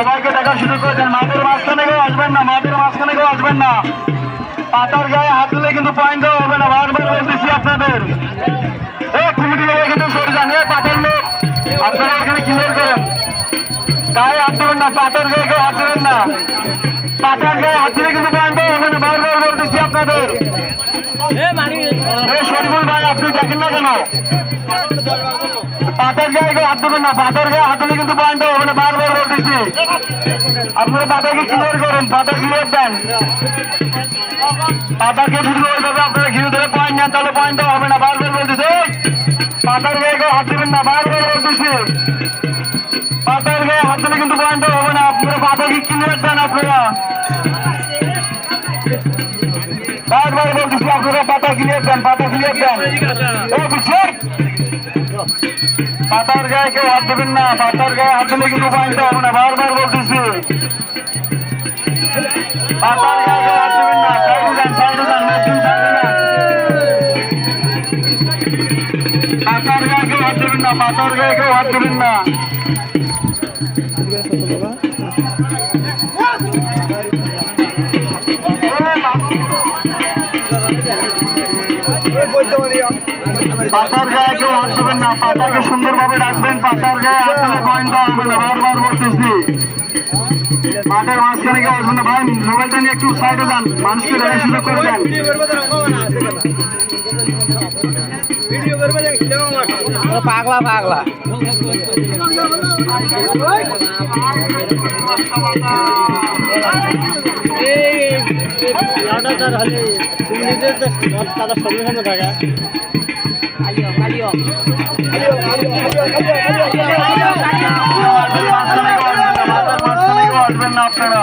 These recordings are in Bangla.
সবাইকে দেখা শুরু করেছেন। মাঠের মাঝখানে কেউ আসবেন না, মাঠের মাঝখানে কেউ আসবেন না। পাতার গায়ে হাত দিলে কিন্তু পয়েন্ট দেওয়া হবে না, বারবার বলতেছি আপনাদের। কমিটি লোক কিন্তু সরে যান। পাতার লোক আপনারা এখানে ক্লিয়ার করেন, গায়ে হাত দেবেন না, পাতার গায়ে কেউ হাত দেবেন না। পাতার গায়ে হাত দিলে কিন্তু পয়েন্ট দেওয়া হবে না, বারবার বলতেছি আপনাদের। শরীফুল ভাই আপনি দেখেন না কেন? পাতার গায়ে কেউ হাত দেবেন না, পাতার গায়ে হাত দিলে কিন্তু পয়েন্ট দেওয়া হবে না, বারবার বলতেছি। আপনারা পাতাকে ক্লিয়ার করেন, পাতা ক্লিয়ার দেন। পাতাকে যদি ওইভাবে আপনারা ঘিরে ধরে পয়েন্ট নেন তাহলে পয়েন্ট দেওয়া হবে না, বারবার বলতেছে। পাতার গায়ে কেউ হাত দেবেন না, বারবার বলতেছি। পাতার গায়ে হাত দিলে কিন্তু পয়েন্ট দেওয়া হবে না, আপনারা পাতাকে ক্লিয়ার দেন। আপনারা বারবার বলতেছি, আপনারা পাতা ক্লিয়ার দেন, পাতা ক্লিয়ার দেন। পাতার গায়ে কেউ হাত দেবেন না, পাতার গায়ে হাত দিলে কিন্তু পয়েন্ট দেওয়া হবে না, বারবার বলতেছি। পাতার গায়ে কেউ হাত দেবেন না, সাইডে যান, সাইডে যান, ম্যাচিং সাইডে যান। পাতার গায়ে কেউ হাত দেবেন না, পাতার গায়ে কেউ হাত দেবেন না। পাতার গায়ে কেউ হাত দেবেন না, পাতাকে সুন্দরভাবে রাখবেন। পাতার গায়ে হাত দিলে পয়েন্ট দেওয়া হবে না, বারবার বলতেছি। মাঠের মাঝখানে কেউ আসবেন না। ভাই মোবাইলটা নিয়ে একটু সাইডে যান, মানুষকে দেখা সুযোগ করে দেন। পাগলা পাগলা আসবেন না আপনারা,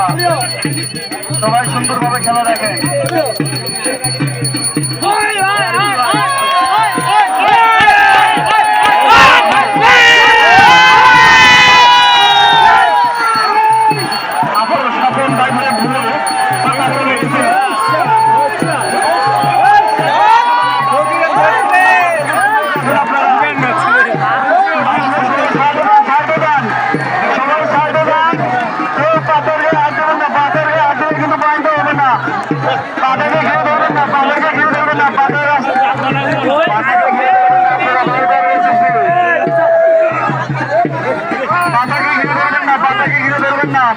সবাই সুন্দরভাবে খেলা দেখেন।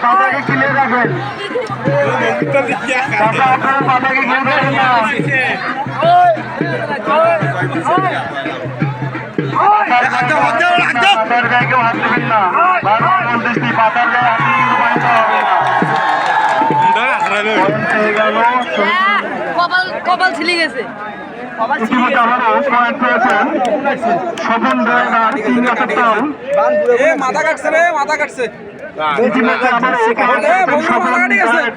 পাতাকে কিনে রাখবেন, আপনারা পাতাকে কিনে দেবেন না। পাতার গায়ে কেউ হাত দেবেন না, বারবার বলতেছি। পাতার গায়ে হাত দিয়ে কিন্তু পয়েন্ট হবে না। কপাল ছিলে গেছে। ইতিমধ্যে আবারও পয়েন্ট পেয়েছেন স্বপন ড্রাইভার 3 গাছের তল। মাথা কাটছে রে, মাথা কাটছে। ইতিমধ্যে আবারও স্বপন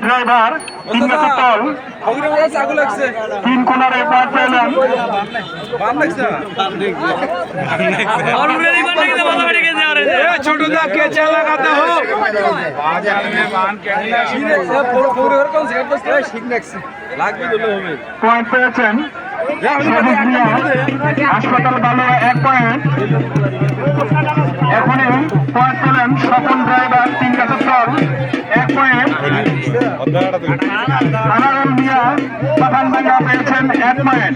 ড্রাইভার 3 গাছের তল। 3 কোনারে পয়েন্ট পেলেন। ছোট দা কেচা লাগাতে হো পয়েন্ট পেয়েছেন হাসপাতাল ভালো 1 পয়েন্ট। এখনই পয়েন্ট পেলেন স্বপন ড্রাইভার 3 গাছের তল 1 পয়েন্ট। আনারুল মিয়া পাঠানবাঙ্গা পেয়েছেন 1 পয়েন্ট।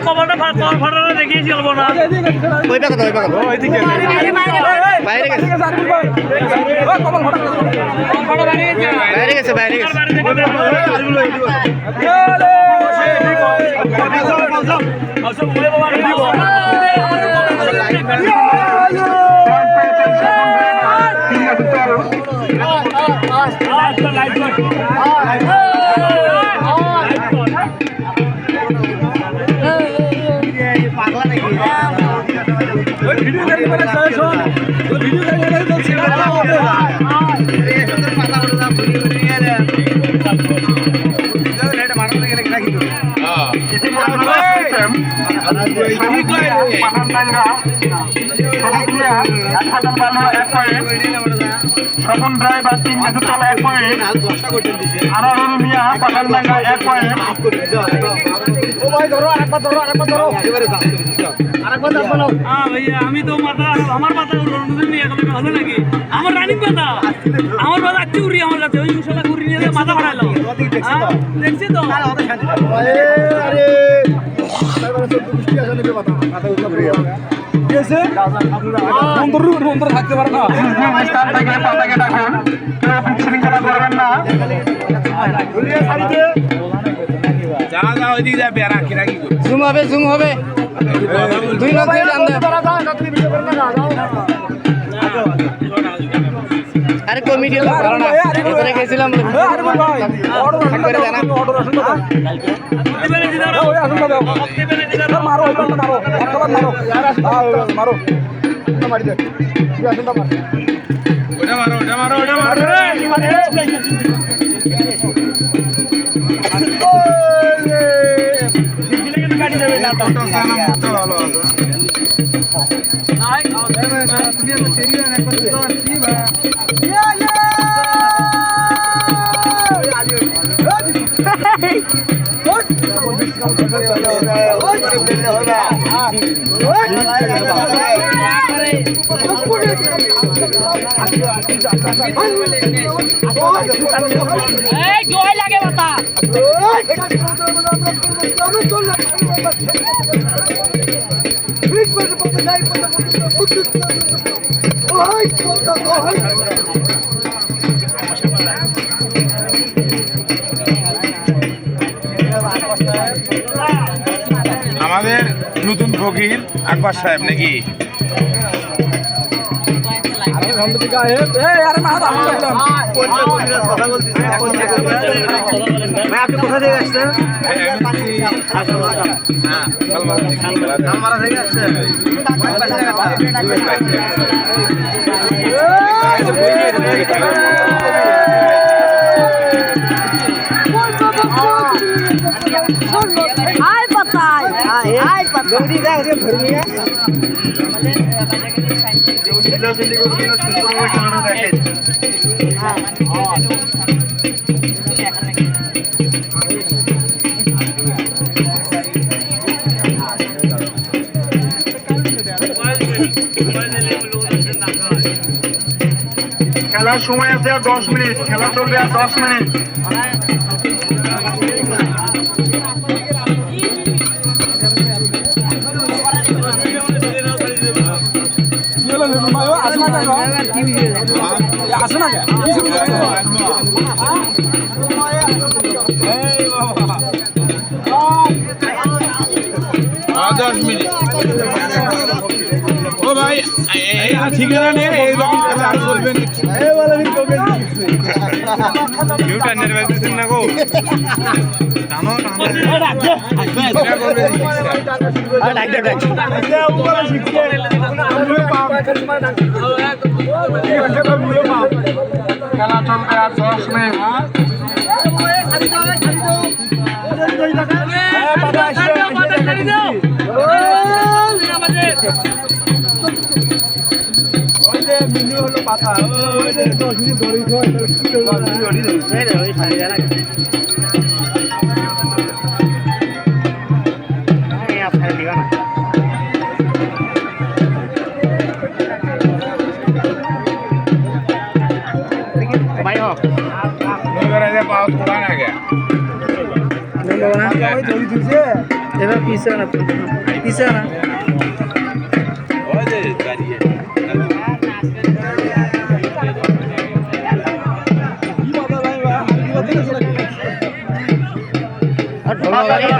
কপালটা ফাটানো দেখিয়েছি অল্প না বাইরে গেছে, বাইরে গেছে, বাইরে গেছে। স্বপন ড্রাইভার 3 গাছের তল 1 পয়েন্ট। আনারুল মিয়া পাঠানবাঙ্গা 1 পয়েন্ট। হ্যাঁ ভাইয়া আমি তো মাথা আমার মাথা নিয়ে হলো নাকি আমার রানিং পাতা আমার মাথা আচ্ছি উড়ি আমার কাছে ওই ইনশাল্লাহ উড়ি নিয়ে মাথা ফাড়াইলো দেখছি তো থাকতে পারে না স্থান থেকে পাতাকে ডাকুন কেউ বিশৃঙ্খলা করবেন না যা যা ওইদিকে যা বেড়া কিরা কি করবে জুম হবে দুই লোক দিয়ে টান দেয় আরে কমিটি লোক ভালো না ভিতরে গেছিলাম করে জানা ওটা মারো জয় লাগে মাথা আমাদের নতুন ফকির আকবর সাহেব নাকি আপনি কোথা থেকে আসছেন থেকে আসছেন Ai patai, ai patai. খেলার সময় আছে আর 10 মিনিট খেলা চলবে আর 10 মিনিট ও ভাই ঠিকানা নেই এইরকম খেলা আর চলবে কেউ টানের বাজতেছেন না গো টানো খেলা চলবে আর 10 মিনিট এবার পিছে না পিছে না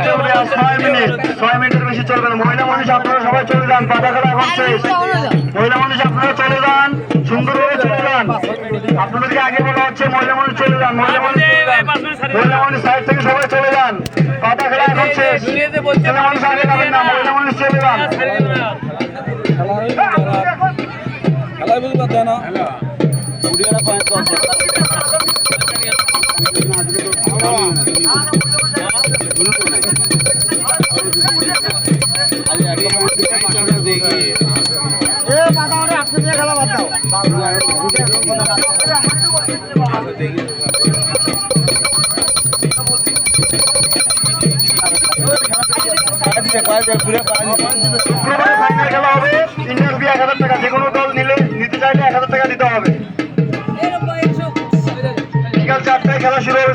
চলবে আর 6 মিনিটের বেশি চলবে না মহিলা মানুষ আপনারা সবাই চলে যান পাতা খেলা এখন শেষ মহিলা মানুষ আপনারা চলে যান সুন্দরভাবে চলে যান আপনাদেরকে আগে বলা হচ্ছে মহিলা মানুষ চলে যান মহিলা মানুষ সাইড থেকে সবাই চলে যান পাতা খেলা এখন শেষ মহিলা মানুষ আগে যাবেন না মহিলা মানুষ চলে যান খেলা বুঝতে পারছে না শুক্রবারে ফাইনাল খেলা হবে, 3 রুপি 1000 টাকা, যে কোনো দল নিতে চাইলে 1000 টাকা দিতে হবে। বিকাল 4টায় খেলা শুরু হবে।